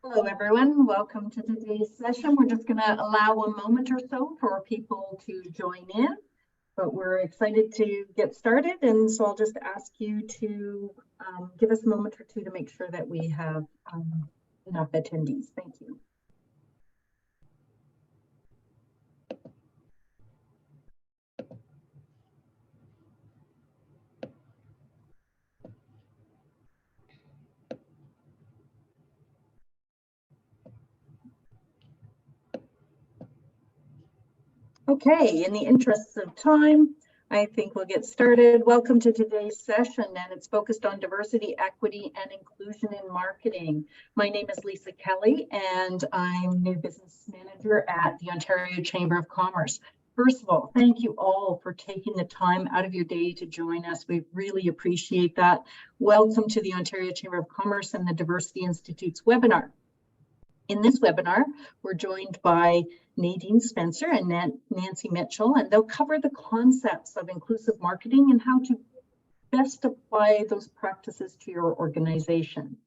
Hello, everyone. Welcome to today's session. We're just going to allow a moment or so for people to join in, but we're excited to get started. And so I'll just ask you to give us a moment or two to make sure that we have enough attendees. Thank you. Okay, in the interests of time, I think we'll get started. Welcome to today's session, and it's focused on diversity, equity, and inclusion in marketing. My name is Lisa Kelly, and I'm new business manager at the Ontario Chamber of Commerce. First of all, thank you all for taking the time out of your day to join us. We really appreciate that. Welcome to the Ontario Chamber of Commerce and the Diversity Institute's webinar. In this webinar, we're joined by Nadine Spencer and Nancy Mitchell, and they'll cover the concepts of inclusive marketing and how to best apply those practices to your organization.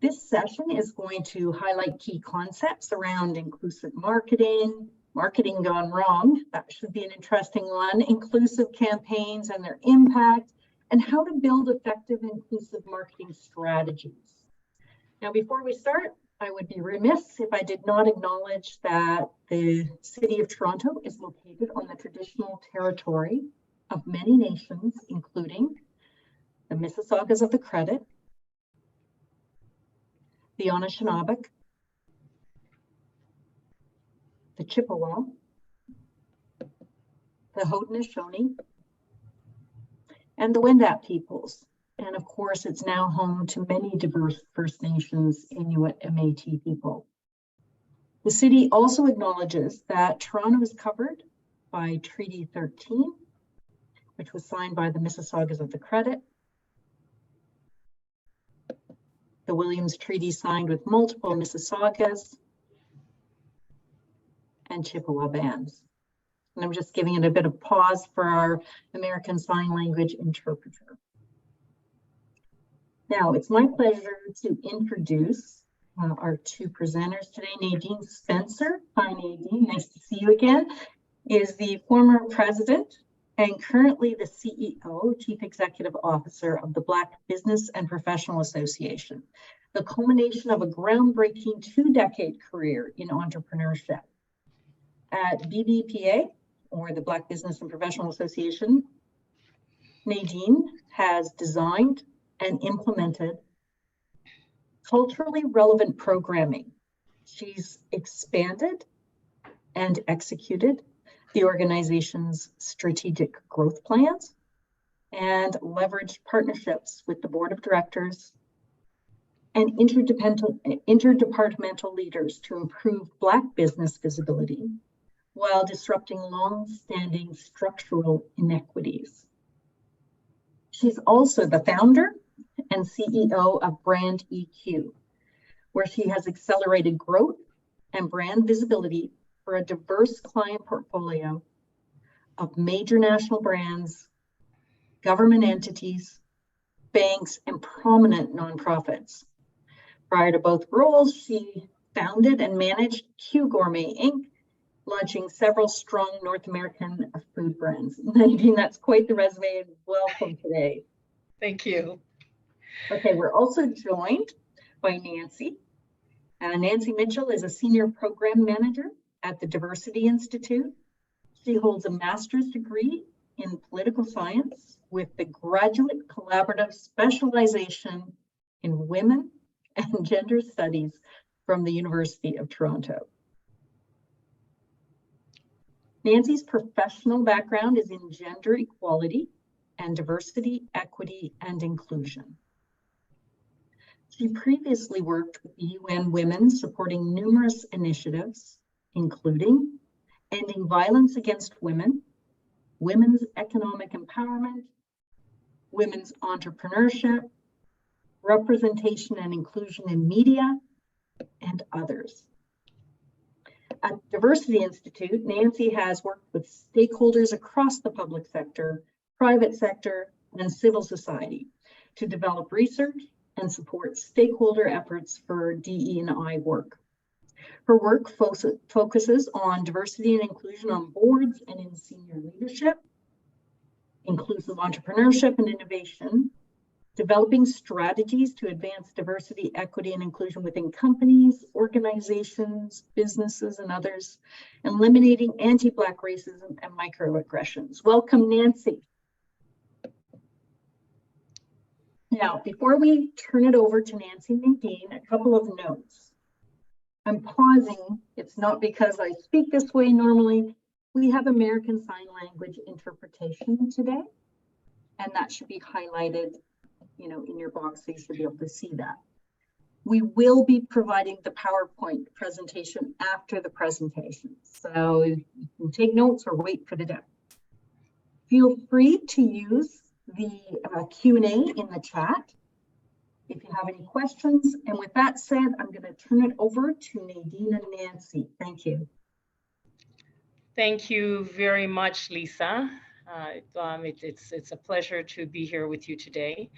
This session is going to highlight key concepts around inclusive marketing, marketing gone wrong, that should be an interesting one, inclusive campaigns and their impact, and how to build effective inclusive marketing strategies. Now, before we start, I would be remiss if I did not acknowledge that the City of Toronto is located on the traditional territory of many nations, including the Mississaugas of the Credit, the Anishinaabe, the Chippewa, the Haudenosaunee, and the Wendat peoples. And of course, it's now home to many diverse First Nations, Inuit, and Métis people. The city also acknowledges that Toronto is covered by Treaty 13, which was signed by the Mississaugas of the Credit, the Williams Treaty signed with multiple Mississaugas, and Chippewa bands. And I'm just giving it a bit of pause for our American Sign Language interpreter. Now, it's my pleasure to introduce our two presenters today. Nadine Spencer, hi Nadine, nice to see you again, is the former president and currently the CEO, Chief Executive Officer of the Black Business and Professional Association, the culmination of a groundbreaking two-decade career in entrepreneurship. At BBPA, or the Black Business and Professional Association, Nadine has designed and implemented culturally relevant programming. She's expanded and executed the organization's strategic growth plans and leveraged partnerships with the board of directors and interdepartmental leaders to improve Black business visibility while disrupting long-standing structural inequities. She's also the founder and CEO of Brand EQ, where she has accelerated growth and brand visibility for a diverse client portfolio of major national brands, government entities, banks, and prominent nonprofits. Prior to both roles, she founded and managed Q Gourmet Inc., launching several strong North American food brands. Nadine, that's quite the resume, and welcome today. Thank you. Okay, we're also joined by Nancy. Nancy Mitchell is a senior program manager at the Diversity Institute. She holds a master's degree in political science with the graduate collaborative specialization in women and gender studies from the University of Toronto. Nancy's professional background is in gender equality and diversity, equity, and inclusion. She previously worked with UN Women supporting numerous initiatives, including ending violence against women, women's economic empowerment, women's entrepreneurship, representation and inclusion in media, and others. At the Diversity Institute, Nancy has worked with stakeholders across the public sector, private sector, and civil society to develop research and supports stakeholder efforts for DE&I work. Her work focuses on diversity and inclusion on boards and in senior leadership, inclusive entrepreneurship and innovation, developing strategies to advance diversity, equity, and inclusion within companies, organizations, businesses, and others, and eliminating anti-Black racism and microaggressions. Welcome, Nancy. Now, before we turn it over to Nancy Nadine, a couple of notes. I'm pausing. It's not because I speak this way normally. We have American Sign Language interpretation today, and that should be highlighted, in your box, so you should be able to see that. We will be providing the PowerPoint presentation after the presentation, so you can take notes or wait for the deck. Feel free to use the Q&A in the chat if you have any questions. And with that said, I'm going to turn it over to Nadine and Nancy. Thank you. Thank you very much, Lisa. It's a pleasure to be here with you today.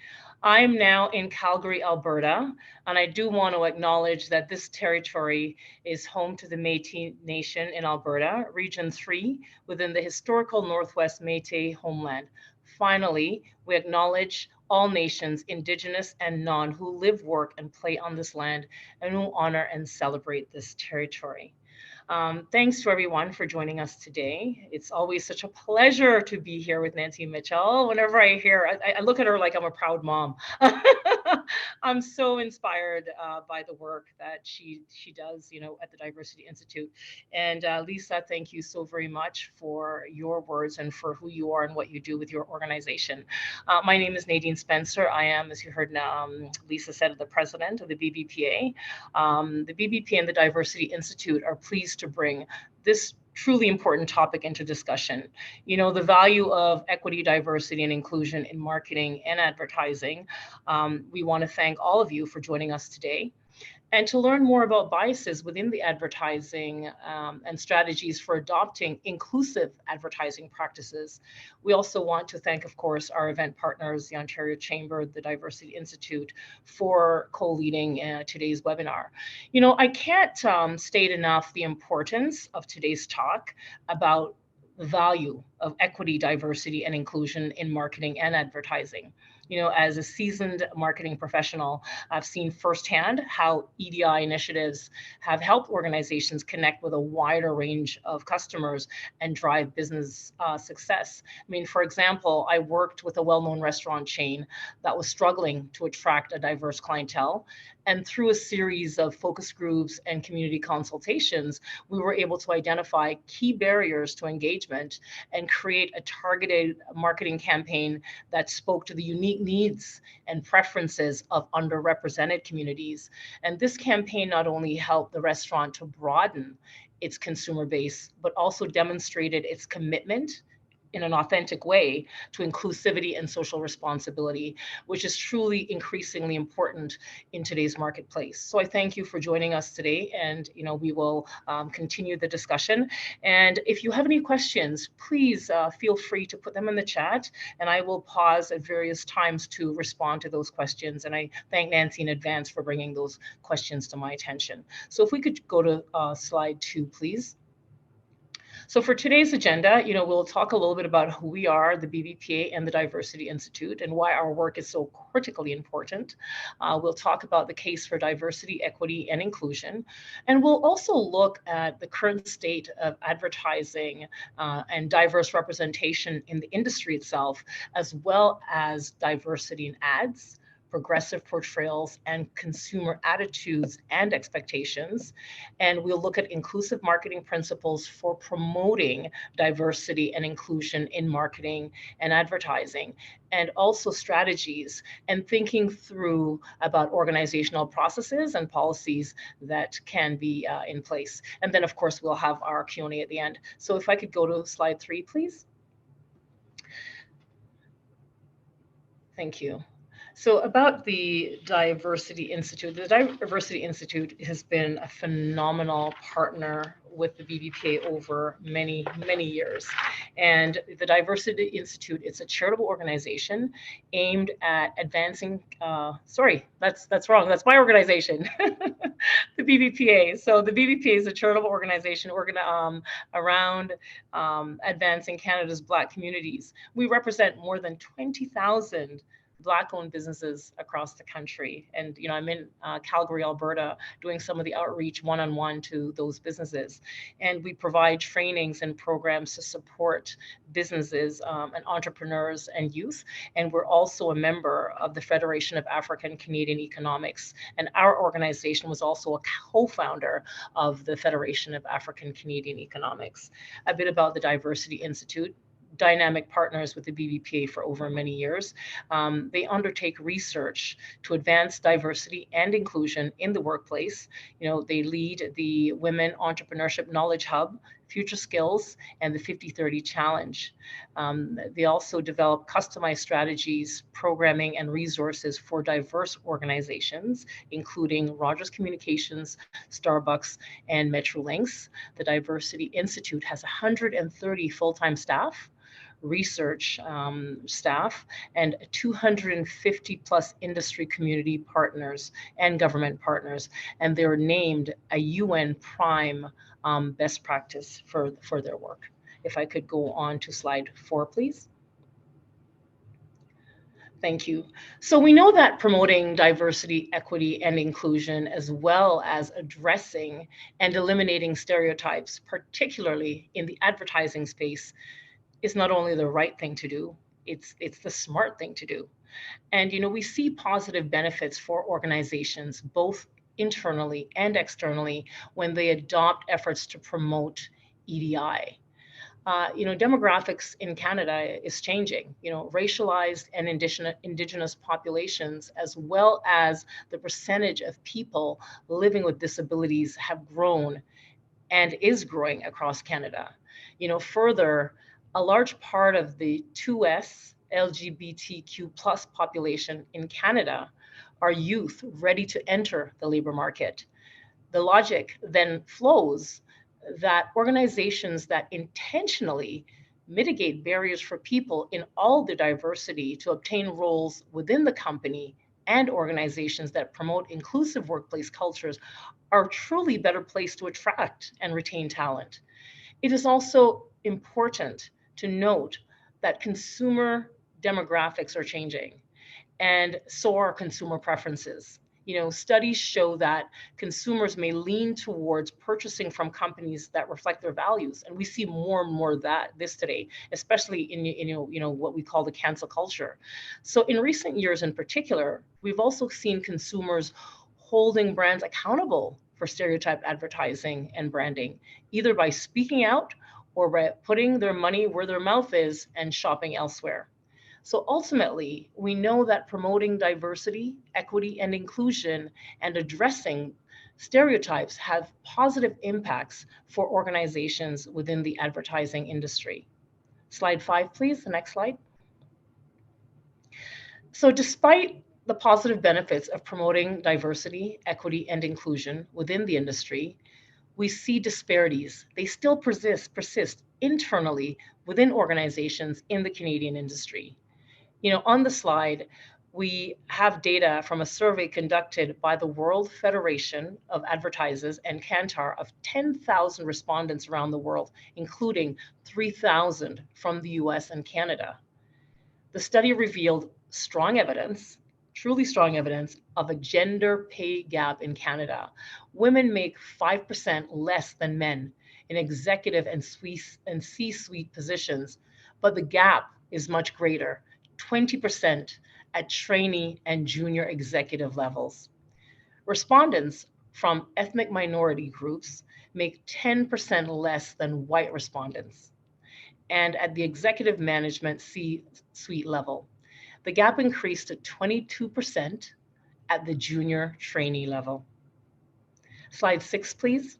I'm now in Calgary, Alberta, and I do want to acknowledge that this territory is home to the Métis Nation in Alberta, Region 3, within the historical Northwest Métis homeland. Finally, we acknowledge all nations, Indigenous and non, who live, work, and play on this land, and who honor and celebrate this territory. Thanks to everyone for joining us today. It's always such a pleasure to be here with Nancy Mitchell. Whenever I hear, I look at her like I'm a proud mom. I'm so inspired by the work that she does, at the Diversity Institute. And Lisa, thank you so very much for your words and for who you are and what you do with your organization. My name is Nadine Spencer. I am, as you heard Lisa said, the president of the BBPA. The BBPA and the Diversity Institute are pleased to bring this truly important topic into discussion. The value of equity, diversity, and inclusion in marketing and advertising. We want to thank all of you for joining us today. And to learn more about biases within the advertising and strategies for adopting inclusive advertising practices, we also want to thank, of course, our event partners, the Ontario Chamber, the Diversity Institute, for co-leading today's webinar. I can't state enough the importance of today's talk about the value of equity, diversity, and inclusion in marketing and advertising. As a seasoned marketing professional, I've seen firsthand how EDI initiatives have helped organizations connect with a wider range of customers and drive business success. For example, I worked with a well-known restaurant chain that was struggling to attract a diverse clientele. And through a series of focus groups and community consultations, we were able to identify key barriers to engagement and create a targeted marketing campaign that spoke to the unique needs and preferences of underrepresented communities. And this campaign not only helped the restaurant to broaden its consumer base, but also demonstrated its commitment in an authentic way to inclusivity and social responsibility, which is truly increasingly important in today's marketplace. So I thank you for joining us today, and we will continue the discussion. And if you have any questions, please feel free to put them in the chat, and I will pause at various times to respond to those questions. And I thank Nancy in advance for bringing those questions to my attention. So if we could go to slide 2, please. So for today's agenda, we'll talk a little bit about who we are, the BBPA and the Diversity Institute, and why our work is so critically important. We'll talk about the case for diversity, equity, and inclusion. And we'll also look at the current state of advertising and diverse representation in the industry itself, as well as diversity in ads, progressive portrayals, and consumer attitudes and expectations. And we'll look at inclusive marketing principles for promoting diversity and inclusion in marketing and advertising, and also strategies and thinking through about organizational processes and policies that can be in place. And then, of course, we'll have our Q&A at the end. So if I could go to slide 3, please. Thank you. So about the Diversity Institute, the Diversity Institute has been a phenomenal partner with the BBPA over many, many years. And the Diversity Institute, it's a charitable organization aimed at advancing, sorry, that's wrong. That's my organization, the BBPA. So the BBPA is a charitable organization around advancing Canada's Black communities. We represent more than 20,000 Black-owned businesses across the country. And, I'm in Calgary, Alberta, doing some of the outreach one-on-one to those businesses. And we provide trainings and programs to support businesses and entrepreneurs and youth. And we're also a member of the Federation of African Canadian Economics. And our organization was also a co-founder of the Federation of African Canadian Economics. A bit about the Diversity Institute. Dynamic partners with the BBPA for over many years. They undertake research to advance diversity and inclusion in the workplace. They lead the Women Entrepreneurship Knowledge Hub, Future Skills, and the 50/30 Challenge. They also develop customized strategies, programming, and resources for diverse organizations, including Rogers Communications, Starbucks, and Metrolinx. The Diversity Institute has 130 full-time staff, research staff, and 250 plus industry community partners and government partners. And they're named a UN Prime best practice for their work. If I could go on to slide 4, please. Thank you. So we know that promoting diversity, equity, and inclusion, as well as addressing and eliminating stereotypes, particularly in the advertising space, is not only the right thing to do, it's the smart thing to do. And we see positive benefits for organizations, both internally and externally, when they adopt efforts to promote EDI. Demographics in Canada is changing. Racialized and indigenous populations, as well as the percentage of people living with disabilities, have grown and is growing across Canada. Further, a large part of the 2S LGBTQ plus population in Canada are youth ready to enter the labor market. The logic then flows that organizations that intentionally mitigate barriers for people in all their diversity to obtain roles within the company, and organizations that promote inclusive workplace cultures are truly better placed to attract and retain talent. It is also important to note that consumer demographics are changing, and so are consumer preferences. Studies show that consumers may lean towards purchasing from companies that reflect their values, and we see more and more of this today, especially in what we call the cancel culture. So in recent years in particular, we've also seen consumers holding brands accountable for stereotype advertising and branding, either by speaking out or by putting their money where their mouth is and shopping elsewhere. So ultimately, we know that promoting diversity, equity, and inclusion and addressing stereotypes have positive impacts for organizations within the advertising industry. Slide 5, please, the next slide. So despite the positive benefits of promoting diversity, equity, and inclusion within the industry, we see disparities. They still persist internally within organizations in the Canadian industry. On the slide, we have data from a survey conducted by the World Federation of Advertisers and Kantar of 10,000 respondents around the world, including 3,000 from the US and Canada. The study revealed truly strong evidence of a gender pay gap in Canada. Women make 5% less than men in executive and C-suite positions, but the gap is much greater, 20% at trainee and junior executive levels. Respondents from ethnic minority groups make 10% less than white respondents. And at the executive management C-suite level, the gap increased to 22% at the junior trainee level. Slide 6, please.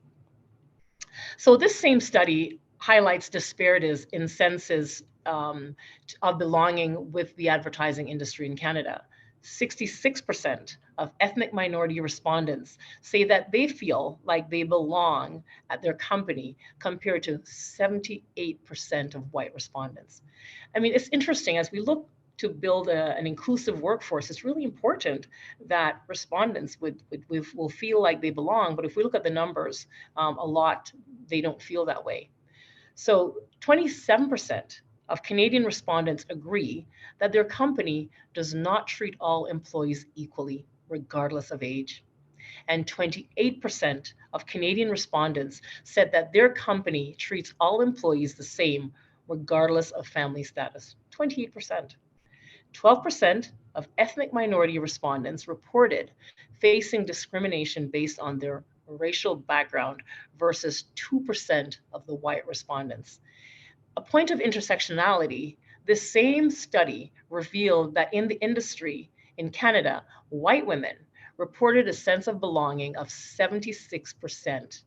So this same study highlights disparities in senses of belonging with the advertising industry in Canada. 66% of ethnic minority respondents say that they feel like they belong at their company, compared to 78% of white respondents. I mean, it's interesting as we look to build an inclusive workforce. It's really important that respondents will feel like they belong. But if we look at the numbers, a lot, they don't feel that way. So 27% of Canadian respondents agree that their company does not treat all employees equally, regardless of age. And 28% of Canadian respondents said that their company treats all employees the same, regardless of family status. 28%. 12% of ethnic minority respondents reported facing discrimination based on their racial background versus 2% of the white respondents. A point of intersectionality, this same study revealed that in the industry in Canada, white women reported a sense of belonging of 76%,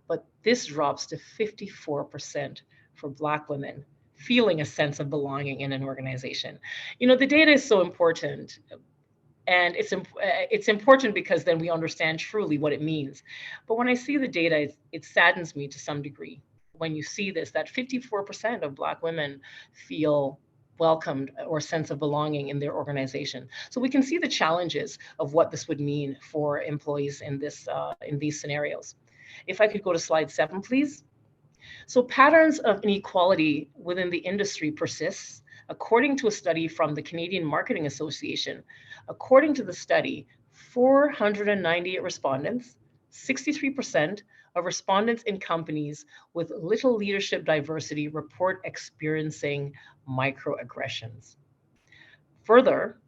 but this drops to 54% for Black women feeling a sense of belonging in an organization. You know, the data is so important, and it's important because then we understand truly what it means. But when I see the data, it saddens me to some degree when you see this, that 54% of Black women feel welcomed or sense of belonging in their organization. So we can see the challenges of what this would mean for employees in these scenarios. If I could go to slide 7, please. So patterns of inequality within the industry persists. According to a study from the Canadian Marketing Association, according to the study, 498 respondents, 63% of respondents in companies with little leadership diversity report experiencing microaggressions. Further,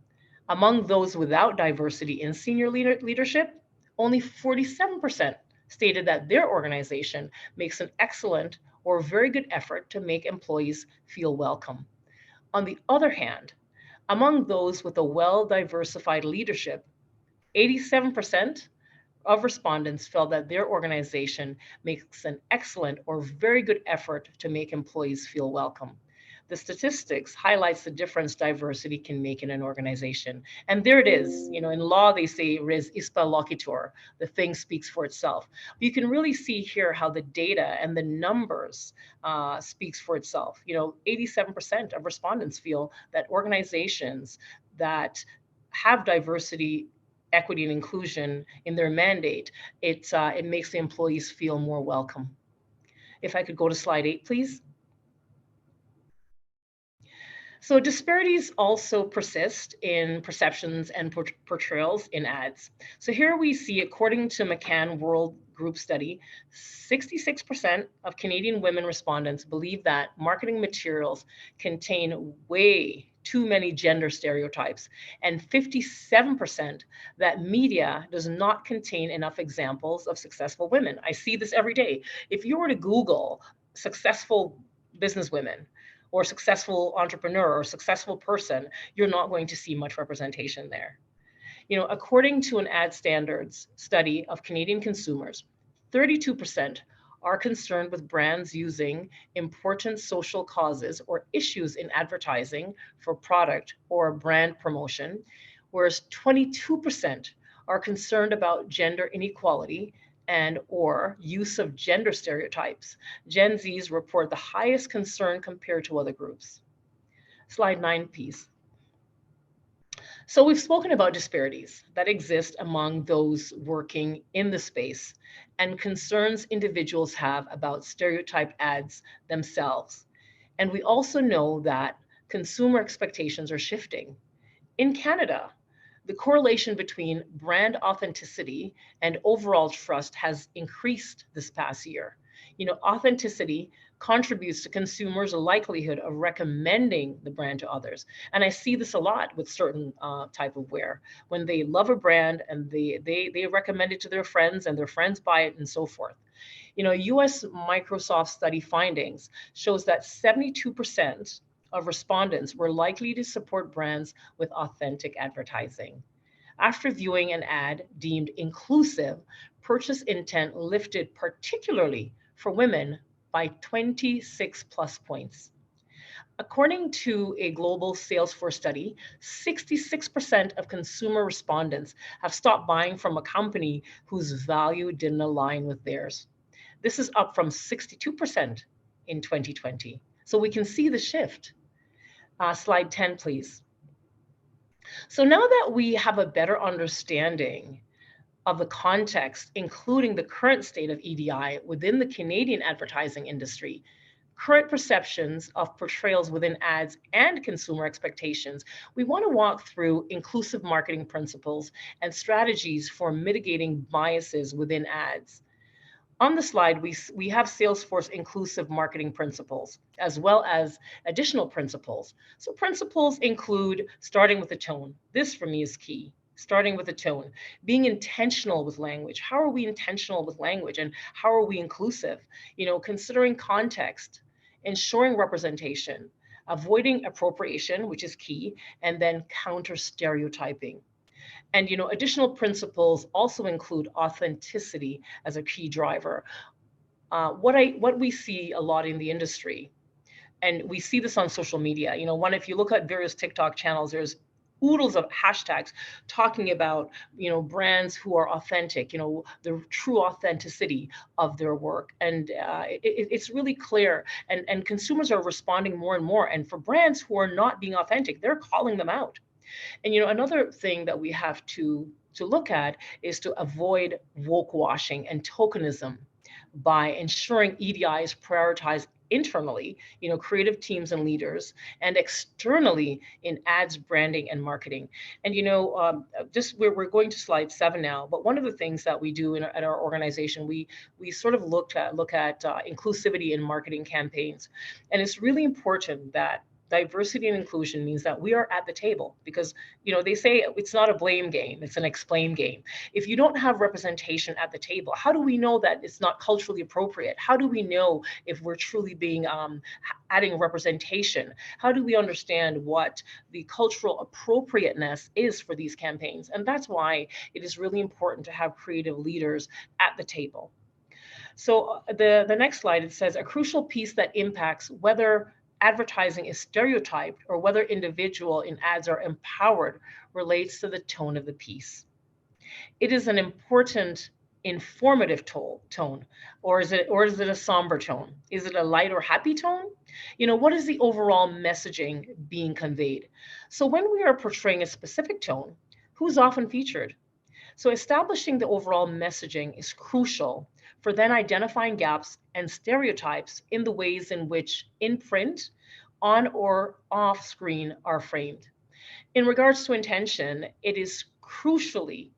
among those without diversity in senior leadership, only 47% stated that their organization makes an excellent or very good effort to make employees feel welcome. On the other hand, among those with a well-diversified leadership, 87% of respondents felt that their organization makes an excellent or very good effort to make employees feel welcome. The statistics highlights the difference diversity can make in an organization. And there it is. You know, in law, they say res ista loquitur, the thing speaks for itself. You can really see here how the data and the numbers speaks for itself. You know, 87% of respondents feel that organizations that have diversity, equity, and inclusion in their mandate, it makes the employees feel more welcome. If I could go to slide 8, please. So disparities also persist in perceptions and portrayals in ads. So here we see, according to McCann World Group Study, 66% of Canadian women respondents believe that marketing materials contain way too many gender stereotypes, and 57% that media does not contain enough examples of successful women. I see this every day. If you were to Google successful businesswomen, or successful entrepreneur or successful person, you're not going to see much representation there. You know, according to an ad standards study of Canadian consumers, 32% are concerned with brands using important social causes or issues in advertising for product or brand promotion, whereas 22% are concerned about gender inequality and or use of gender stereotypes. Gen Zs report the highest concern compared to other groups. Slide 9, please. So we've spoken about disparities that exist among those working in the space and concerns individuals have about stereotyped ads themselves. And we also know that consumer expectations are shifting. In Canada, the correlation between brand authenticity and overall trust has increased this past year. You know, authenticity contributes to consumers' likelihood of recommending the brand to others. And I see this a lot with certain type of wear. When they love a brand and they recommend it to their friends and their friends buy it and so forth. You know, US Microsoft study findings shows that 72% of respondents were likely to support brands with authentic advertising. After viewing an ad deemed inclusive, purchase intent lifted particularly for women by 26 plus points. According to a global Salesforce study, 66% of consumer respondents have stopped buying from a company whose value didn't align with theirs. This is up from 62% in 2020. So we can see the shift. Slide 10, please. So now that we have a better understanding of the context, including the current state of EDI within the Canadian advertising industry, current perceptions of portrayals within ads and consumer expectations, we want to walk through inclusive marketing principles and strategies for mitigating biases within ads. On the slide, we have Salesforce inclusive marketing principles, as well as additional principles. So principles include starting with the tone. This for me is key. Starting with the tone, being intentional with language. How are we intentional with language, and how are we inclusive? Considering context, ensuring representation, avoiding appropriation, which is key, and then counter stereotyping. And additional principles also include authenticity as a key driver. What we see a lot in the industry, and we see this on social media. If you look at various TikTok channels, there's oodles of hashtags talking about brands who are authentic, the true authenticity of their work, and it's really clear, and consumers are responding more and more. And for brands who are not being authentic, they're calling them out. And another thing that we have to look at is to avoid woke washing and tokenism by ensuring EDIs prioritize internally, creative teams and leaders, and externally in ads, branding, and marketing. And we're going to slide 7 now. But one of the things that we do at our organization, we sort of look at inclusivity in marketing campaigns, and it's really important that diversity and inclusion means that we are at the table, because they say it's not a blame game, it's an explain game. If you don't have representation at the table, how do we know that it's not culturally appropriate? How do we know if we're truly being adding representation? How do we understand what the cultural appropriateness is for these campaigns? And that's why it is really important to have creative leaders at the table. So the next slide, it says a crucial piece that impacts whether advertising is stereotyped or whether individual in ads are empowered relates to the tone of the piece. It is an important informative tone, or is it a somber tone? Is it a light or happy tone? What is the overall messaging being conveyed? So when we are portraying a specific tone, who's often featured? So establishing the overall messaging is crucial for then identifying gaps and stereotypes in the ways in which in print, on or off screen are framed. In regards to intention, it is crucially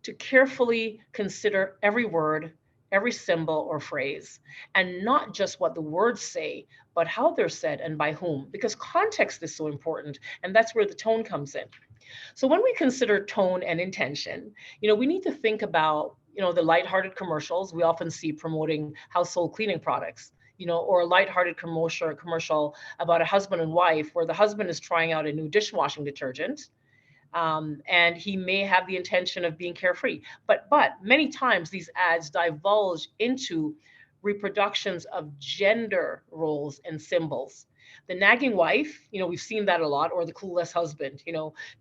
to carefully consider every word, every symbol or phrase, and not just what the words say, but how they're said and by whom, because context is so important, and that's where the tone comes in. So when we consider tone and intention, we need to think about, the lighthearted commercials we often see promoting household cleaning products, or a lighthearted commercial about a husband and wife where the husband is trying out a new dishwashing detergent. And he may have the intention of being carefree, but many times these ads divulge into reproductions of gender roles and symbols. The nagging wife, we've seen that a lot, or the clueless husband,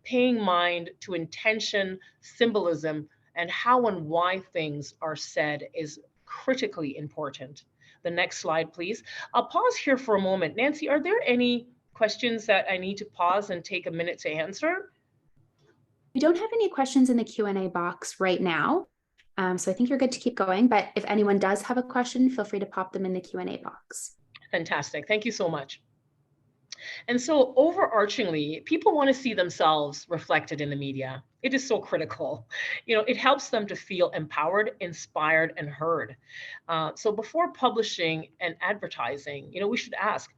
paying mind to intention, symbolism, and how and why things are said is critically important. The next slide, please. I'll pause here for a moment. Nancy, are there any questions that I need to pause and take a minute to answer? We don't have any questions in the Q&A box right now. So I think you're good to keep going, but if anyone does have a question, feel free to pop them in the Q&A box. Fantastic, thank you so much. And so overarchingly, people want to see themselves reflected in the media. It is so critical. It helps them to feel empowered, inspired, and heard. So before publishing and advertising, we should ask,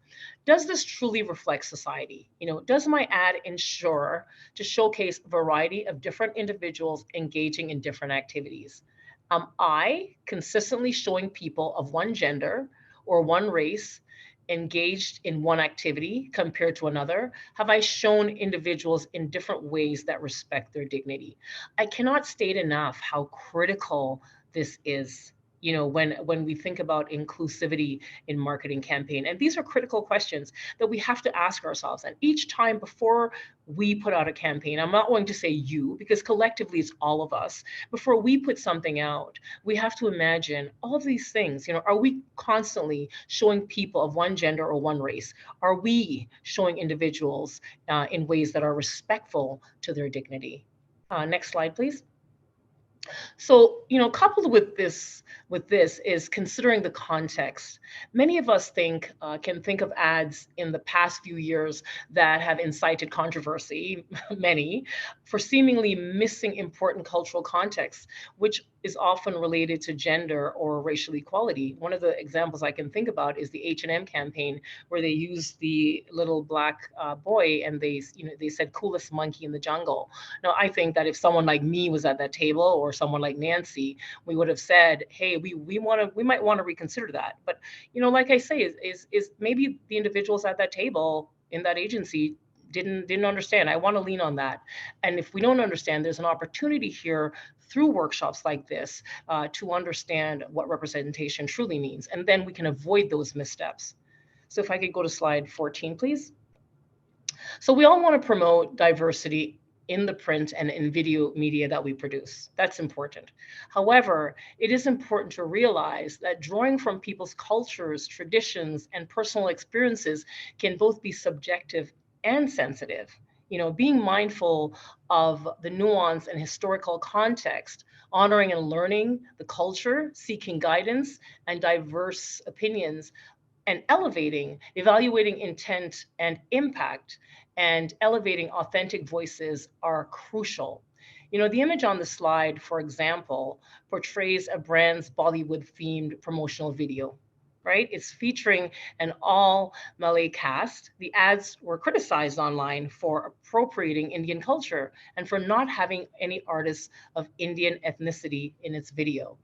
does this truly reflect society? Does my ad ensure to showcase a variety of different individuals engaging in different activities? Am I consistently showing people of one gender or one race engaged in one activity compared to another? Have I shown individuals in different ways that respect their dignity? I cannot state enough how critical this is. you know, when we think about inclusivity in marketing campaign? And these are critical questions that we have to ask ourselves. And each time before we put out a campaign, I'm not going to say you, because collectively it's all of us. Before we put something out, we have to imagine all of these things. You know, are we constantly showing people of one gender or one race? Are we showing individuals in ways that are respectful to their dignity? Next slide, please. So, you know, coupled with this is considering the context. Many of us can think of ads in the past few years that have incited controversy, many, for seemingly missing important cultural context, which is often related to gender or racial equality. One of the examples I can think about is the H&M campaign, where they used the little black boy, and they said coolest monkey in the jungle. Now, I think that if someone like me was at that table, or someone like Nancy, we would have said, hey, we might want to reconsider that. But, you know, like I say, is maybe the individuals at that table in that agency didn't understand. I want to lean on that. And if we don't understand, there's an opportunity here through workshops like this to understand what representation truly means. And then we can avoid those missteps. So if I could go to slide 14, please. So we all want to promote diversity in the print and in video media that we produce. That's important. However, it is important to realize that drawing from people's cultures, traditions, and personal experiences can both be subjective and sensitive. You know, being mindful of the nuance and historical context, honoring and learning the culture, seeking guidance and diverse opinions, and evaluating intent and impact, and elevating authentic voices are crucial. You know, the image on the slide, for example, portrays a brand's Bollywood-themed promotional video, right? It's featuring an all Malay cast. The ads were criticized online for appropriating Indian culture and for not having any artists of Indian ethnicity in its video.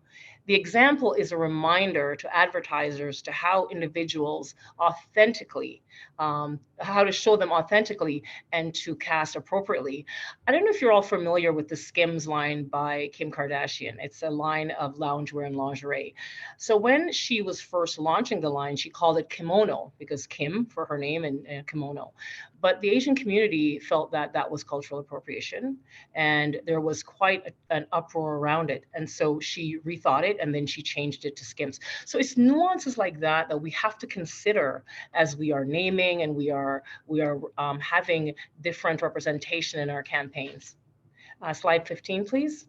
The example is a reminder to advertisers to how individuals authentically, how to show them authentically and to cast appropriately. I don't know if you're all familiar with the Skims line by Kim Kardashian. It's a line of loungewear and lingerie. So when she was first launching the line, she called it kimono, because Kim for her name and kimono. But the Asian community felt that that was cultural appropriation, and there was quite an uproar around it. And so she rethought it, and then she changed it to Skims. So it's nuances like that that we have to consider as we are naming and we are having different representation in our campaigns. Slide 15, please.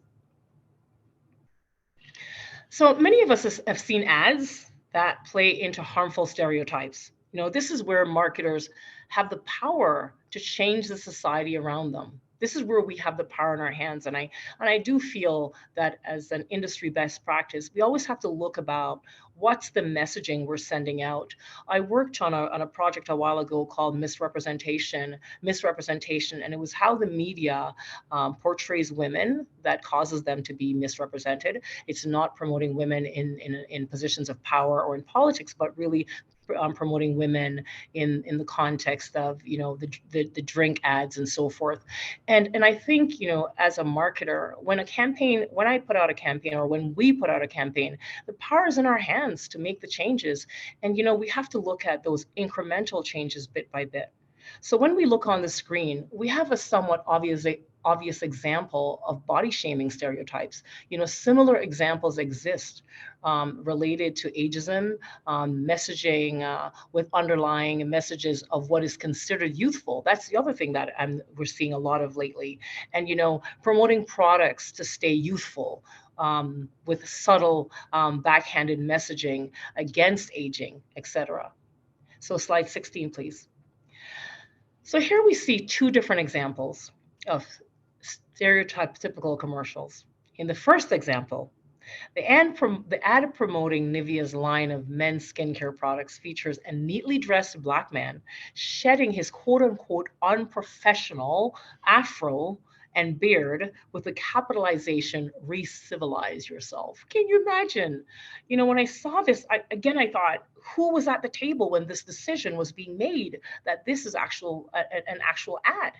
So many of us have seen ads that play into harmful stereotypes. You know, this is where marketers have the power to change the society around them. This is where we have the power in our hands. And I do feel that as an industry best practice, we always have to look about what's the messaging we're sending out. I worked on a project a while ago called Misrepresentation, and it was how the media portrays women that causes them to be misrepresented. It's not promoting women in positions of power or in politics, but really promoting women in the context of, you know, the drink ads and so forth. And I think, you know, as a marketer, when I put out a campaign, or when we put out a campaign, the power is in our hands to make the changes. And, you know, we have to look at those incremental changes bit by bit. So when we look on the screen, we have a somewhat obvious example of body shaming stereotypes. You know, similar examples exist related to ageism, messaging with underlying messages of what is considered youthful. That's the other thing that we're seeing a lot of lately. And, you know, promoting products to stay youthful with subtle backhanded messaging against aging, etc. So slide 16, please. So here we see two different examples of stereotypical commercials. In the first example, the ad promoting Nivea's line of men's skincare products features a neatly dressed Black man shedding his quote-unquote unprofessional afro and beard with the capitalization, re-civilize yourself. Can you imagine? You know, when I saw this, I thought, who was at the table when this decision was being made that this is an actual ad?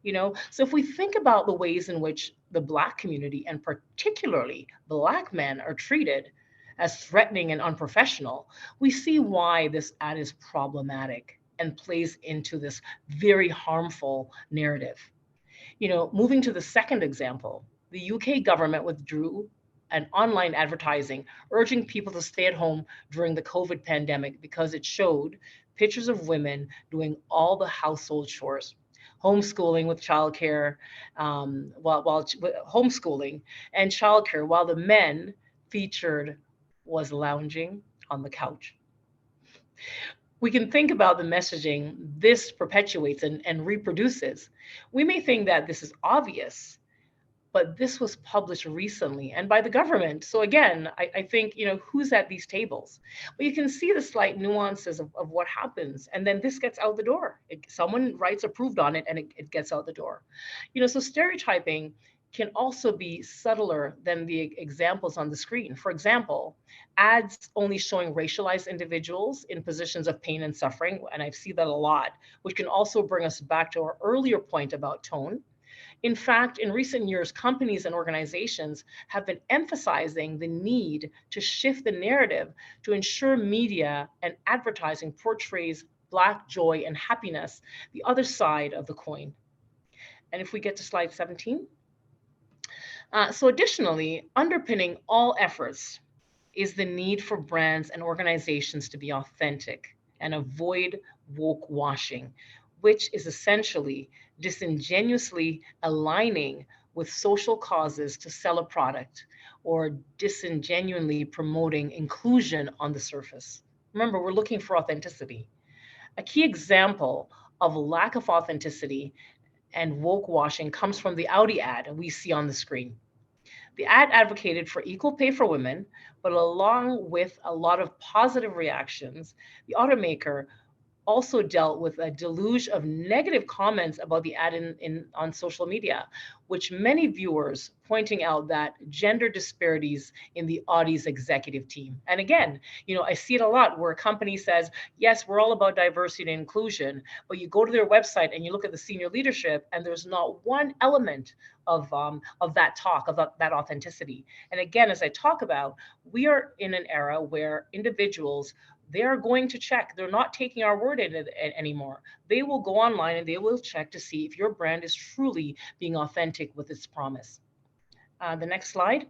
You know, so if we think about the ways in which the Black community, and particularly Black men, are treated, as threatening and unprofessional, we see why this ad is problematic and plays into this very harmful narrative. Moving to the second example, the UK government withdrew an online advertising urging people to stay at home during the COVID pandemic because it showed pictures of women doing all the household chores, homeschooling with childcare, while homeschooling and childcare, while the men featured was lounging on the couch. We can think about the messaging this perpetuates and reproduces. We may think that this is obvious, but this was published recently and by the government. So again, I think, who's at these tables? But you can see the slight nuances of what happens. And then this gets out the door. Someone writes approved on it and it gets out the door. So stereotyping can also be subtler than the examples on the screen. For example, ads only showing racialized individuals in positions of pain and suffering, and I see that a lot, which can also bring us back to our earlier point about tone. In fact, in recent years, companies and organizations have been emphasizing the need to shift the narrative to ensure media and advertising portrays Black joy and happiness, the other side of the coin. And if we get to slide 17. So additionally, underpinning all efforts is the need for brands and organizations to be authentic and avoid woke washing, which is essentially disingenuously aligning with social causes to sell a product or disingenuinely promoting inclusion on the surface. Remember, we're looking for authenticity. A key example of lack of authenticity and woke washing comes from the Audi ad we see on the screen. The ad advocated for equal pay for women, but along with a lot of positive reactions, the automaker also dealt with a deluge of negative comments about the ad on social media, which many viewers pointing out that gender disparities in the Audi's executive team. And again, I see it a lot where a company says, yes, we're all about diversity and inclusion, but you go to their website and you look at the senior leadership and there's not one element of that talk, of that authenticity. And again, as I talk about, we are in an era where individuals, they are going to check. They're not taking our word in it anymore. They will go online and they will check to see if your brand is truly being authentic with its promise. The next slide.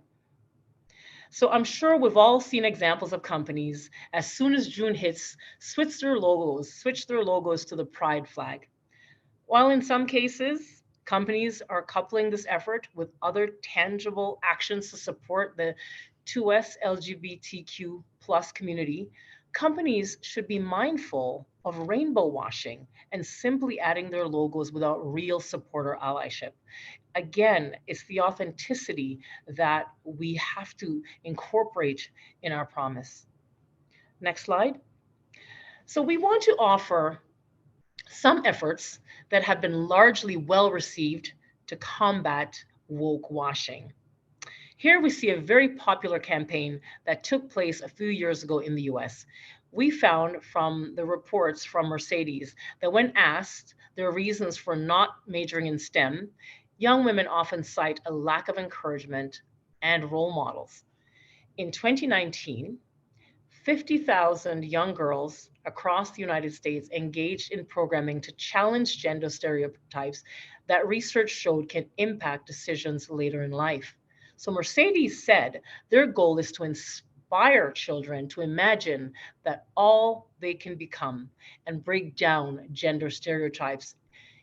So I'm sure we've all seen examples of companies, as soon as June hits, switch their logos to the pride flag. While in some cases, companies are coupling this effort with other tangible actions to support the 2S LGBTQ+ community, companies should be mindful of rainbow washing and simply adding their logos without real support or allyship. Again, it's the authenticity that we have to incorporate in our promise. Next slide. So we want to offer some efforts that have been largely well received to combat woke washing. Here we see a very popular campaign that took place a few years ago in the US. We found from the reports from Mercedes that when asked their reasons for not majoring in STEM, young women often cite a lack of encouragement and role models. In 2019, 50,000 young girls across the United States engaged in programming to challenge gender stereotypes that research showed can impact decisions later in life. So Mercedes said their goal is to inspire children to imagine that all they can become and break down gender stereotypes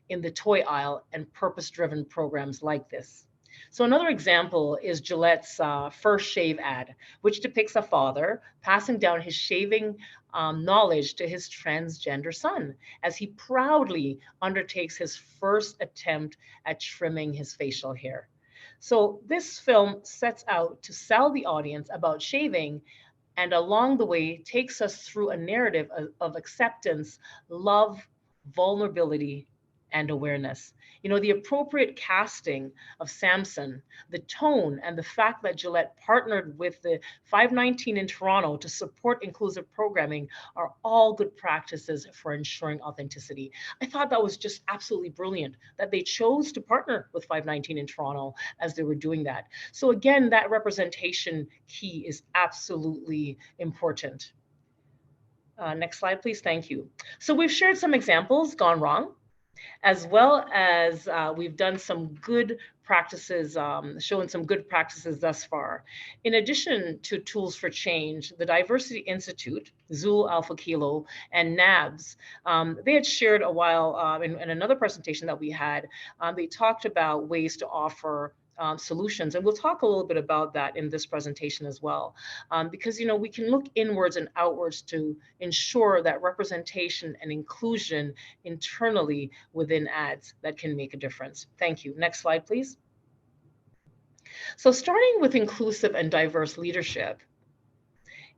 in the toy aisle and purpose-driven programs like this. So another example is Gillette's first shave ad, which depicts a father passing down his shaving knowledge to his transgender son as he proudly undertakes his first attempt at trimming his facial hair. So this film sets out to sell the audience about shaving, and along the way takes us through a narrative of acceptance, love, vulnerability, and awareness. You know, the appropriate casting of Samson, the tone, and the fact that Gillette partnered with the 519 in Toronto to support inclusive programming are all good practices for ensuring authenticity. I thought that was just absolutely brilliant that they chose to partner with 519 in Toronto as they were doing that. So again, that representation key is absolutely important. Next slide, please. Thank you. So we've shared some examples gone wrong, as well as we've done some good practices, shown some good practices thus far. In addition to Tools for Change, the Diversity Institute, Zul Alpha Kilo, and NABS, they had shared a while in another presentation that we had, they talked about ways to offer solutions. And we'll talk a little bit about that in this presentation as well. Because, you know, we can look inwards and outwards to ensure that representation and inclusion internally within ads that can make a difference. Thank you. Next slide, please. So starting with inclusive and diverse leadership,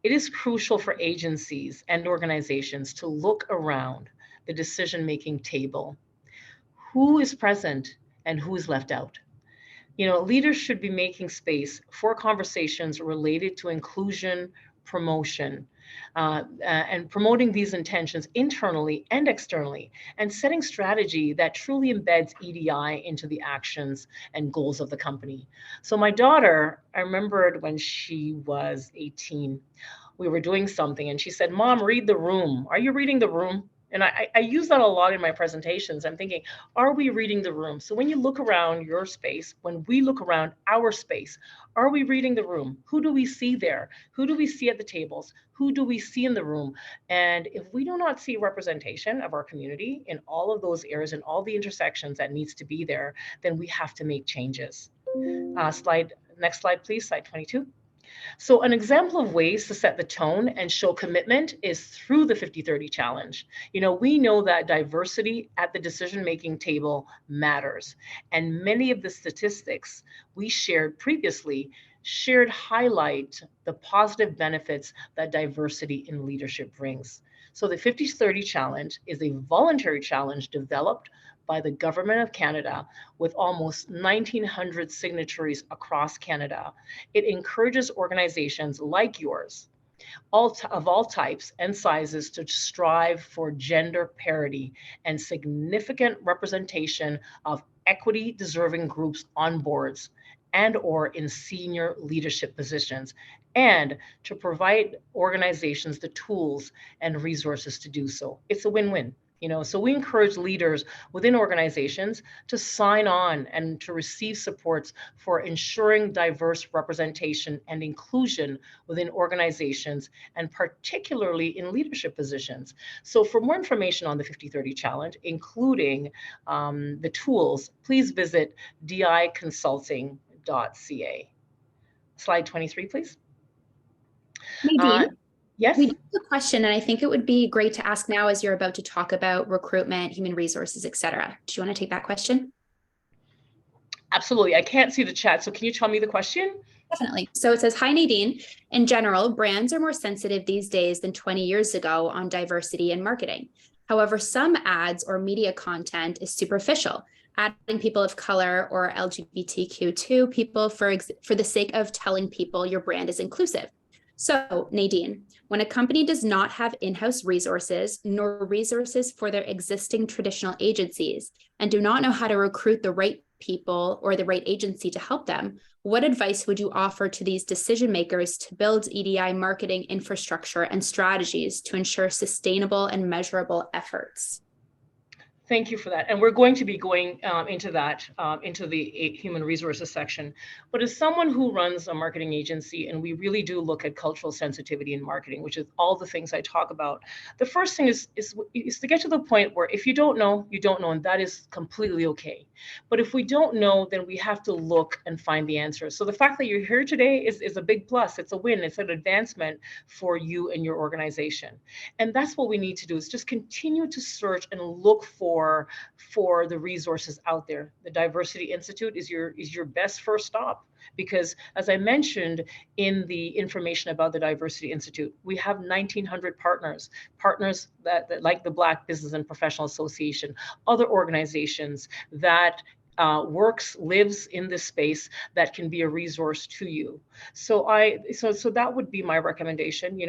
it is crucial for agencies and organizations to look around the decision-making table. Who is present and who is left out? You know, leaders should be making space for conversations related to inclusion, promotion, and promoting these intentions internally and externally, and setting strategy that truly embeds EDI into the actions and goals of the company. So my daughter, I remembered when she was 18, we were doing something and she said, "Mom, read the room. Are you reading the room?" And I use that a lot in my presentations. I'm thinking, are we reading the room? So when you look around your space, when we look around our space, are we reading the room? Who do we see there? Who do we see at the tables? Who do we see in the room? And if we do not see representation of our community in all of those areas and all the intersections that needs to be there, then we have to make changes. Next slide, please, slide 22. So an example of ways to set the tone and show commitment is through the 50-30 challenge. You know, we know that diversity at the decision-making table matters. And many of the statistics we shared previously highlight the positive benefits that diversity in leadership brings. So the 50-30 challenge is a voluntary challenge developed by the Government of Canada with almost 1,900 signatories across Canada. It encourages organizations like yours, of all types and sizes, to strive for gender parity and significant representation of equity-deserving groups on boards and/or in senior leadership positions, and to provide organizations the tools and resources to do so. It's a win-win. You know, so we encourage leaders within organizations to sign on and to receive supports for ensuring diverse representation and inclusion within organizations, and particularly in leadership positions. So for more information on the 50-30 challenge, including the tools, please visit diconsulting.ca. Slide 23, please. Nadine? Yes. We do have a question, and I think it would be great to ask now as you're about to talk about recruitment, human resources, et cetera. Do you want to take that question? Absolutely. I can't see the chat, so can you tell me the question? Definitely. So it says, "Hi, Nadine. In general, brands are more sensitive these days than 20 years ago on diversity in marketing. However, some ads or media content is superficial, adding people of color or LGBTQ2 people for the sake of telling people your brand is inclusive. So, Nadine, when a company does not have in-house resources nor resources for their existing traditional agencies and do not know how to recruit the right people or the right agency to help them, what advice would you offer to these decision makers to build EDI marketing infrastructure and strategies to ensure sustainable and measurable efforts?" Thank you for that. And we're going to be going into that, into the human resources section. But as someone who runs a marketing agency, and we really do look at cultural sensitivity in marketing, which is all the things I talk about, the first thing is to get to the point where if you don't know, you don't know, and that is completely okay. But if we don't know, then we have to look and find the answers. So the fact that you're here today is a big plus. It's a win. It's an advancement for you and your organization. And that's what we need to do, is just continue to search and look for for the resources out there. The Diversity Institute is your best first stop, because as I mentioned in the information about the Diversity Institute, we have 1,900 partners that like the Black Business and Professional Association, other organizations that lives in this space that can be a resource to you. So that would be my recommendation.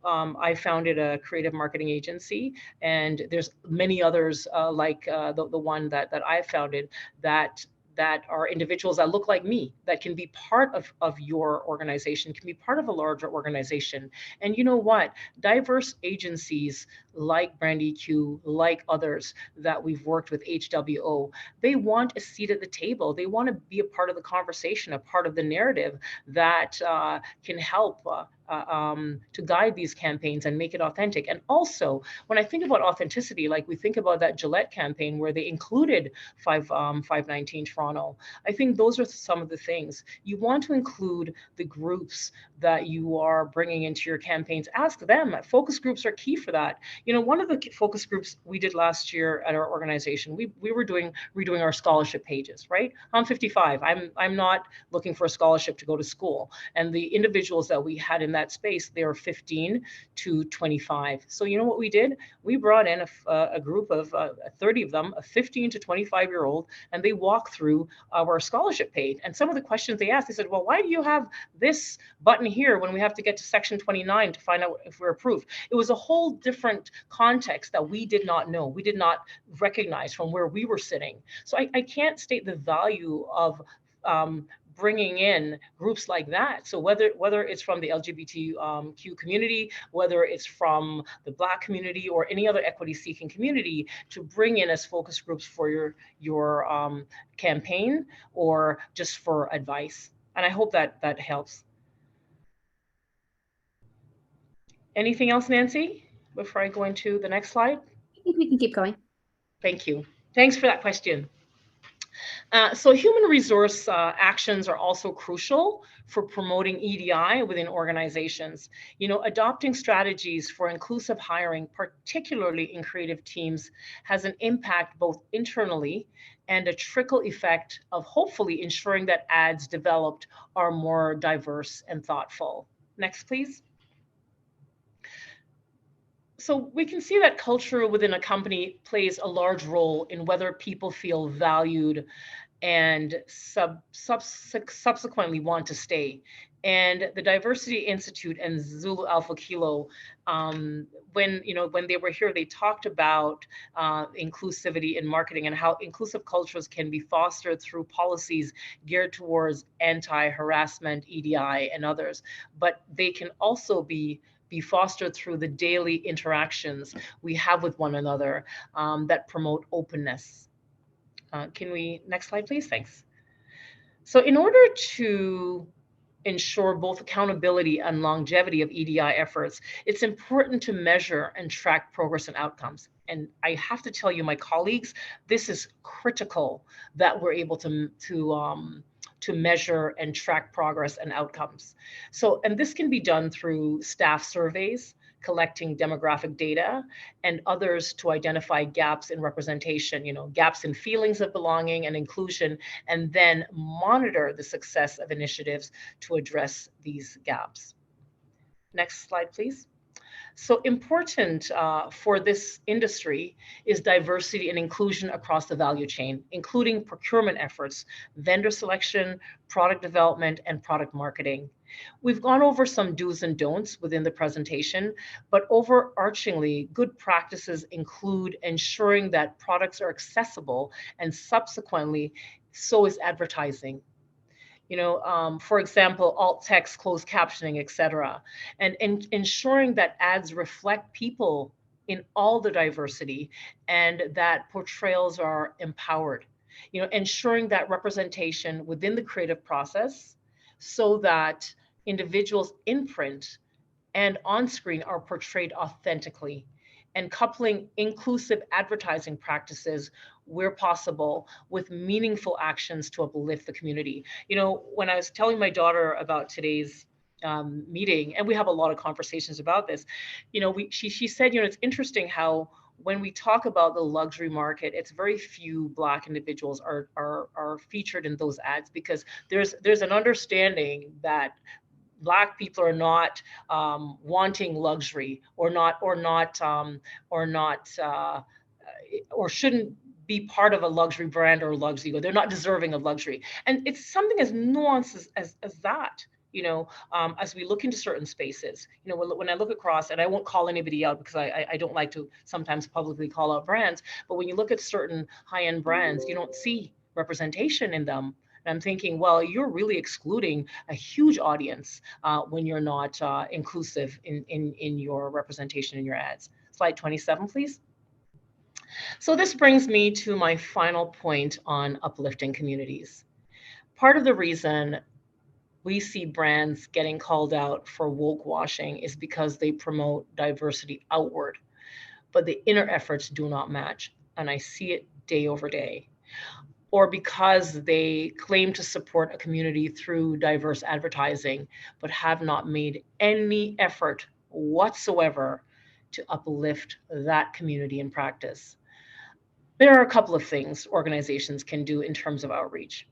I founded a creative marketing agency, and there's many others like the one that I founded that are individuals that look like me, that can be part of your organization, can be part of a larger organization. And you know what? Diverse agencies like Brand EQ, like others that we've worked with, HWO, they want a seat at the table. They want to be a part of the conversation, a part of the narrative that can help to guide these campaigns and make it authentic. And also, when I think about authenticity, like we think about that Gillette campaign where they included 519 Toronto, I think those are some of the things. You want to include the groups that you are bringing into your campaigns. Ask them. Focus groups are key for that. One of the focus groups we did last year at our organization, we were redoing our scholarship pages, right? I'm 55. I'm not looking for a scholarship to go to school. And the individuals that we had in that space, they were 15 to 25. So you know what we did? We brought in a group of 30 of them, a 15 to 25-year-old, and they walked through our scholarship page. And some of the questions they asked, they said, well, why do you have this button here when we have to get to section 29 to find out if we're approved? It was a whole different context that we did not know. We did not recognize from where we were sitting. So I can't state the value of bringing in groups like that. So whether it's from the LGBTQ community, whether it's from the Black community or any other equity-seeking community, to bring in as focus groups for your campaign or just for advice. And I hope that helps. Anything else, Nancy, before I go into the next slide? I think we can keep going. Thank you. Thanks for that question. So human resource actions are also crucial for promoting EDI within organizations. Adopting strategies for inclusive hiring, particularly in creative teams, has an impact both internally and a trickle effect of hopefully ensuring that ads developed are more diverse and thoughtful. Next, please. So we can see that culture within a company plays a large role in whether people feel valued and subsequently want to stay. And the Diversity Institute and Zulu Alpha Kilo, when they were here, they talked about inclusivity in marketing and how inclusive cultures can be fostered through policies geared towards anti-harassment, EDI, and others. But they can also be fostered through the daily interactions we have with one another that promote openness. Next slide, please, thanks. So in order to ensure both accountability and longevity of EDI efforts, it's important to measure and track progress and outcomes. And I have to tell you, my colleagues, this is critical that we're able to measure and track progress and outcomes. And this can be done through staff surveys, collecting demographic data, and others to identify gaps in representation, gaps in feelings of belonging and inclusion, and then monitor the success of initiatives to address these gaps. Next slide, please. So important for this industry is diversity and inclusion across the value chain, including procurement efforts, vendor selection, product development, and product marketing. We've gone over some do's and don'ts within the presentation, but overarchingly, good practices include ensuring that products are accessible, and subsequently, so is advertising. For example, alt text, closed captioning, etc. And ensuring that ads reflect people in all the diversity and that portrayals are empowered. Ensuring that representation within the creative process so that individuals in print and on screen are portrayed authentically, and coupling inclusive advertising practices where possible with meaningful actions to uplift the community. When I was telling my daughter about today's meeting, and we have a lot of conversations about this, she said, it's interesting how when we talk about the luxury market, it's very few Black individuals are featured in those ads, because there's an understanding that Black people are not wanting luxury, or shouldn't be part of a luxury brand or luxury, or they're not deserving of luxury. And it's something as nuanced as that. As we look into certain spaces, when I look across, and I won't call anybody out because I don't like to sometimes publicly call out brands, but when you look at certain high-end brands, you don't see representation in them. And I'm thinking, well, you're really excluding a huge audience when you're not inclusive in your representation in your ads. Slide 27, please. So this brings me to my final point on uplifting communities. Part of the reason we see brands getting called out for woke washing is because they promote diversity outward, but the inner efforts do not match. And I see it day over day. Or because they claim to support a community through diverse advertising, but have not made any effort whatsoever to uplift that community in practice. There are a couple of things organizations can do in terms of outreach.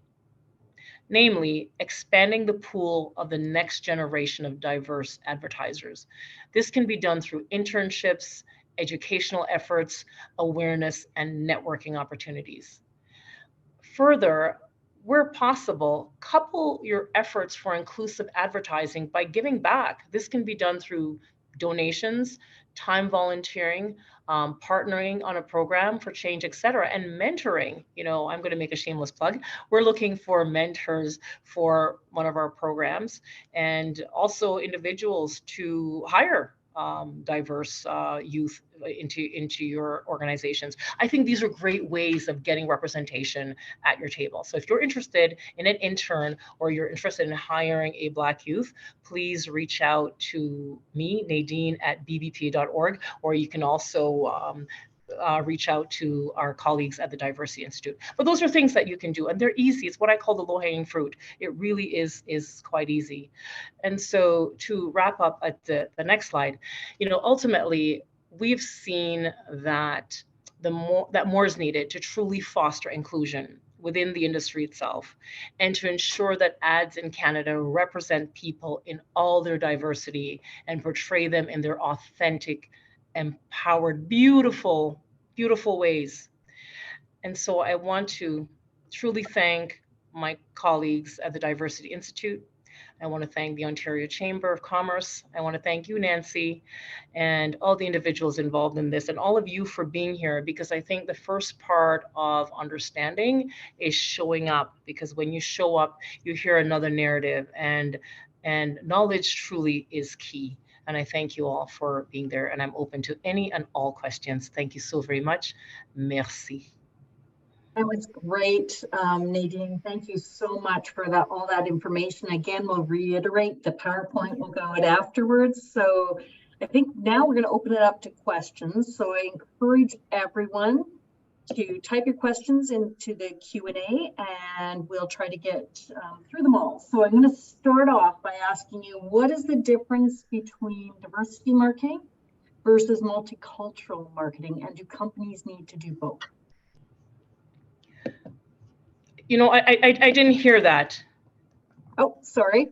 Namely, expanding the pool of the next generation of diverse advertisers. This can be done through internships, educational efforts, awareness, and networking opportunities. Further, where possible, couple your efforts for inclusive advertising by giving back. This can be done through donations, time volunteering, partnering on a program for change, etc., and mentoring. I'm going to make a shameless plug. We're looking for mentors for one of our programs, and also individuals to hire diverse youth into your organizations. I think these are great ways of getting representation at your table. So if you're interested in an intern, or you're interested in hiring a Black youth, please reach out to me, Nadine, at bbpa.org, or you can also reach out to our colleagues at the Diversity Institute. But those are things that you can do, and they're easy. It's what I call the low-hanging fruit. It really is quite easy. And so to wrap up at the next slide, ultimately, we've seen that more is needed to truly foster inclusion within the industry itself, and to ensure that ads in Canada represent people in all their diversity and portray them in their authentic, empowered, beautiful ways. And so I want to truly thank my colleagues at the Diversity Institute. I want to thank the Ontario Chamber of Commerce. I want to thank you, Nancy, and all the individuals involved in this, and all of you for being here, because I think the first part of understanding is showing up, because when you show up, you hear another narrative, and knowledge truly is key. And I thank you all for being there, and I'm open to any and all questions. Thank you so very much. Merci. That was great, Nadine. Thank you so much for all that information. Again, we'll reiterate the PowerPoint will go out afterwards. So I think now we're going to open it up to questions. So I encourage everyone to type your questions into the Q&A, and we'll try to get through them all. So I'm going to start off by asking you, what is the difference between diversity marketing versus multicultural marketing, and do companies need to do both? I didn't hear that. Oh, sorry.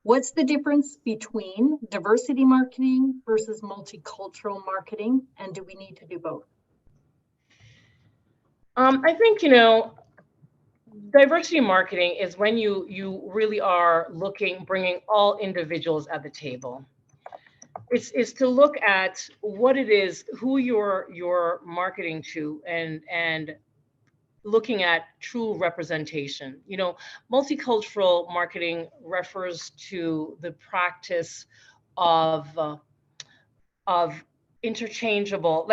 What's the difference between diversity marketing versus multicultural marketing, and do we need to do both? I think, diversity marketing is when you really are bringing all individuals at the table. It's to look at what it is, who you're marketing to, and looking at true representation. Multicultural marketing refers to the practice of interchangeable,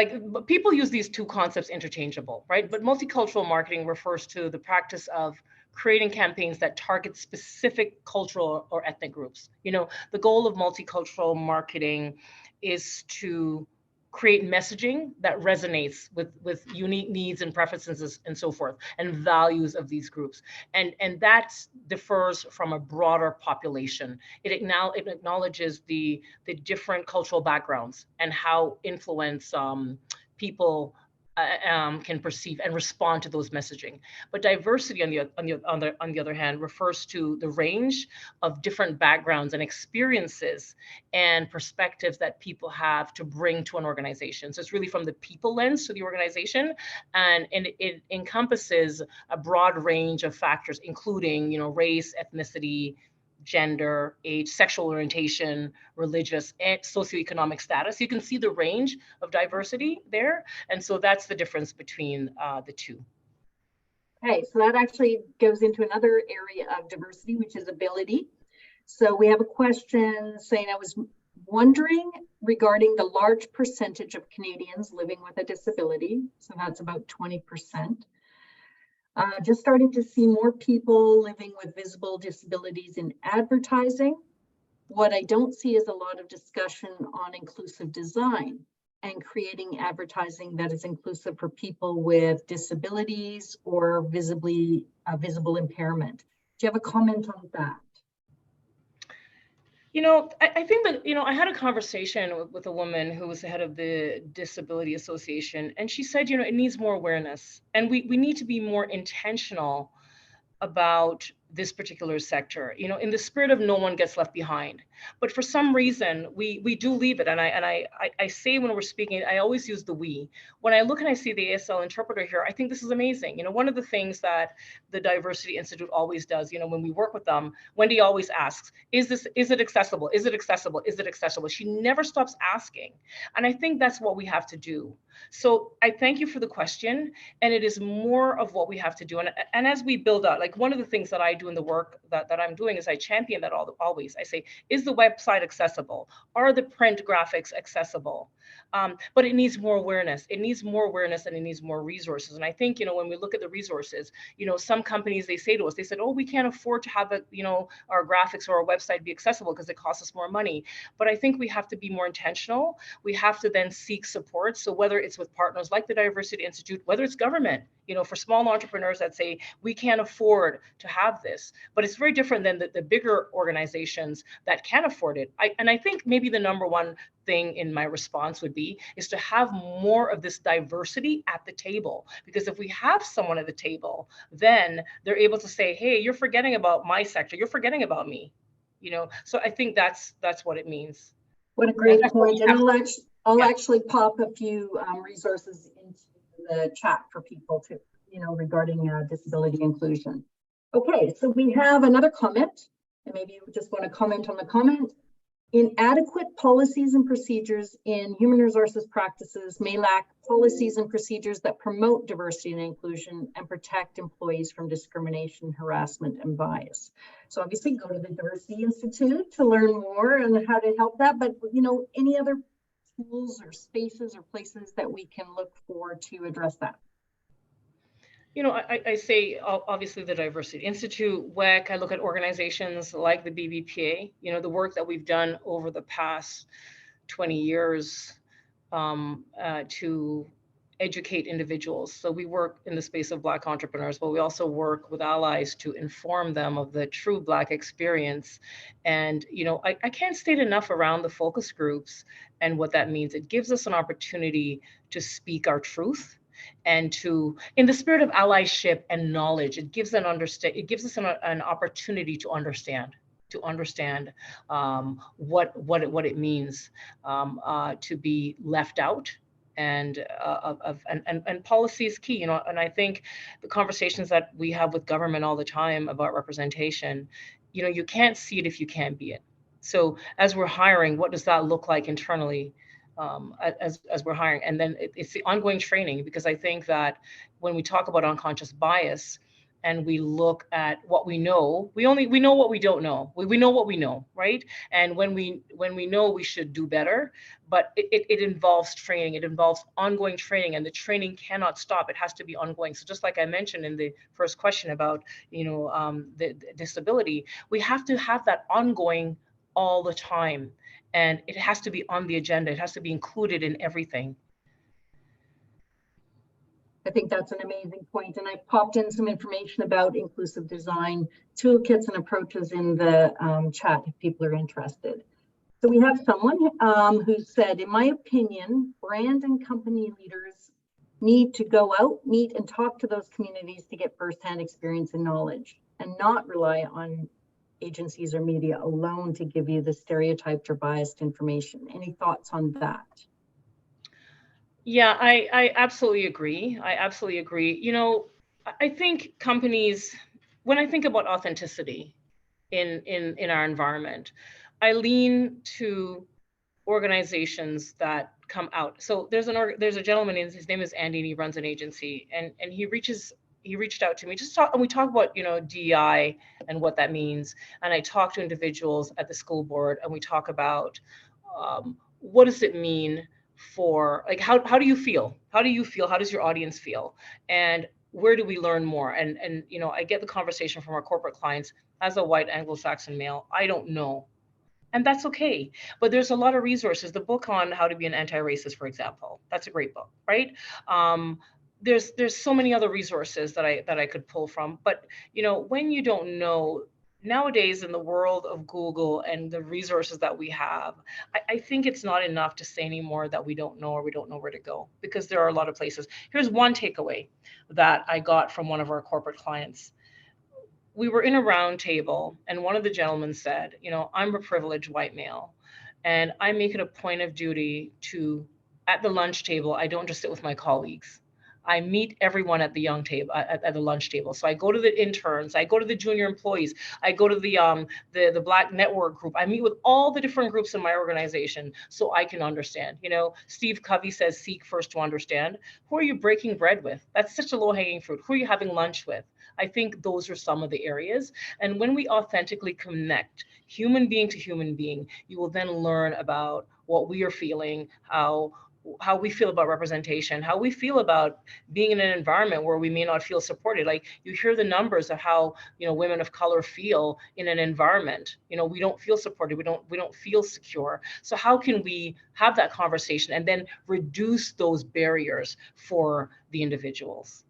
people use these two concepts interchangeable, right? But multicultural marketing refers to the practice of creating campaigns that target specific cultural or ethnic groups. The goal of multicultural marketing is to create messaging that resonates with unique needs and preferences and so forth, and values of these groups. And that differs from a broader population. It acknowledges the different cultural backgrounds and how influence people can perceive and respond to those messaging. But diversity, on the other hand, refers to the range of different backgrounds and experiences and perspectives that people have to bring to an organization. So it's really from the people lens to the organization, and it encompasses a broad range of factors, including, race, ethnicity, gender, age, sexual orientation, religious, and socioeconomic status. You can see the range of diversity there. And so that's the difference between the two. Okay, so that actually goes into another area of diversity, which is ability. So we have a question saying, I was wondering regarding the large percentage of Canadians living with a disability. So that's about 20%. Just starting to see more people living with visible disabilities in advertising. What I don't see is a lot of discussion on inclusive design and creating advertising that is inclusive for people with disabilities or visible impairment. Do you have a comment on that? I think that, I had a conversation with a woman who was the head of the Disability Association, and she said, it needs more awareness, and we need to be more intentional about this particular sector, in the spirit of no one gets left behind. But for some reason, we do leave it. And I say, when we're speaking, I always use the we. When I look and I see the ASL interpreter here, I think this is amazing. One of the things that the Diversity Institute always does, when we work with them, Wendy always asks, is it accessible? Is it accessible? Is it accessible? She never stops asking. And I think that's what we have to do. So I thank you for the question. And it is more of what we have to do. And as we build out, like, one of the things that I do in the work that I'm doing is I champion that always. I say, is the website accessible? Are the print graphics accessible? But it needs more awareness. It needs more awareness, and it needs more resources. And I think, when we look at the resources, some companies, they say to us, they said, oh, we can't afford to have our graphics or our website be accessible because it costs us more money. But I think we have to be more intentional. We have to then seek support. So whether it's with partners like the Diversity Institute, whether it's government, for small entrepreneurs that say, we can't afford to have this, but it's very different than the bigger organizations that can afford it. I think maybe the number one thing in my response would be is to have more of this diversity at the table, because if we have someone at the table, then they're able to say, hey, you're forgetting about my sector, you're forgetting about me, so I think that's what it means. What a great point. And I'll actually pop a few resources into the chat for people to, regarding disability inclusion. Okay, so we have another comment, and maybe you just want to comment on the comment. Inadequate policies and procedures in human resources practices may lack policies and procedures that promote diversity and inclusion and protect employees from discrimination, harassment, and bias. So obviously go to the Diversity Institute to learn more on how to help that, but any other tools or spaces or places that we can look for to address that? I say, obviously, the Diversity Institute, WEC, I look at organizations like the BBPA, the work that we've done over the past 20 years to educate individuals. So we work in the space of Black entrepreneurs, but we also work with allies to inform them of the true Black experience. And, I can't state enough around the focus groups and what that means. It gives us an opportunity to speak our truth, and to, in the spirit of allyship and knowledge, it gives us an opportunity to understand what it means to be left out, and policy is key, and I think the conversations that we have with government all the time about representation, you can't see it if you can't be it. So as we're hiring, what does that look like internally? As we're hiring, and then it's the ongoing training, because I think that when we talk about unconscious bias and we look at what we know, we know what we don't know. We know what we know, right? And when we know, we should do better, but it involves training. It involves ongoing training, and the training cannot stop. It has to be ongoing. So just like I mentioned in the first question about the disability, we have to have that ongoing all the time. And it has to be on the agenda. It has to be included in everything. I think that's an amazing point. And I popped in some information about inclusive design toolkits and approaches in the chat if people are interested. So we have someone who said, in my opinion, brand and company leaders need to go out, meet, and talk to those communities to get firsthand experience and knowledge, and not rely on agencies or media alone to give you the stereotyped or biased information. Any thoughts on that? Yeah, I absolutely agree. I absolutely agree. You know, I think companies, when I think about authenticity in our environment, I lean to organizations that come out. So there's a gentleman, his name is Andy, and he runs an agency, and he reached out to me and we talk about, you know, DEI and what that means. And I talk to individuals at the school board, and we talk about what does it mean for, like, how do you feel? How do you feel? How does your audience feel? And where do we learn more? And you know, I get the conversation from our corporate clients. As a white Anglo-Saxon male, I don't know. And that's okay. But there's a lot of resources. The book on how to be an anti-racist, for example, that's a great book, right? There's so many other resources that I could pull from. But you know, when you don't know, nowadays in the world of Google and the resources that we have, I think it's not enough to say anymore that we don't know or we don't know where to go, because there are a lot of places. Here's one takeaway that I got from one of our corporate clients. We were in a round table, and one of the gentlemen said, you know, I'm a privileged white male, and I make it a point of duty to, at the lunch table, I don't just sit with my colleagues. I meet everyone at the young table, at the lunch table. So I go to the interns, I go to the junior employees, I go to the Black network group. I meet with all the different groups in my organization so I can understand. You know, Steve Covey says, seek first to understand. Who are you breaking bread with? That's such a low-hanging fruit. Who are you having lunch with? I think those are some of the areas. And when we authentically connect human being to human being, you will then learn about what we are feeling, how we feel about representation, how we feel about being in an environment where we may not feel supported. Like, you hear the numbers of how, you know, women of color feel in an environment. You know, we don't feel supported. We don't feel secure. So how can we have that conversation and then reduce those barriers for the individuals?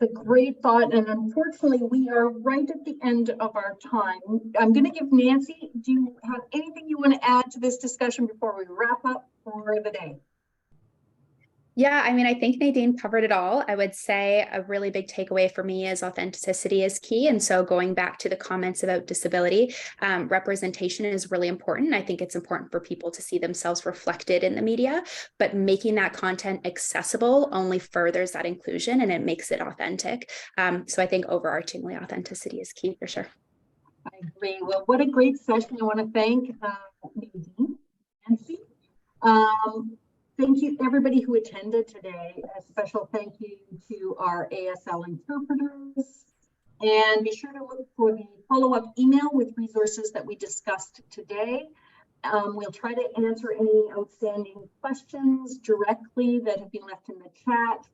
A great thought, and unfortunately we are right at the end of our time. I'm going to give Nancy, do you have anything you want to add to this discussion before we wrap up for the day? Yeah, I mean, I think Nadine covered it all. I would say a really big takeaway for me is authenticity is key. And so going back to the comments about disability, representation is really important. I think it's important for people to see themselves reflected in the media, but making that content accessible only furthers that inclusion and it makes it authentic. So I think overarchingly, authenticity is key for sure. I agree. Well, what a great session. I want to thank Nadine, Nancy. Thank you, everybody who attended today. A special thank you to our ASL interpreters. And be sure to look for the follow-up email with resources that we discussed today. We'll try to answer any outstanding questions directly that have been left in the chat.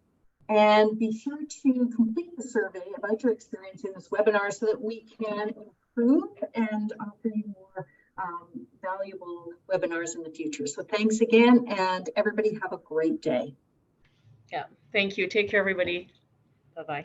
And be sure to complete the survey about your experience in this webinar so that we can improve and offer you more valuable webinars in the future. So thanks again, and everybody have a great day. Yeah, thank you. Take care, everybody. Bye-bye.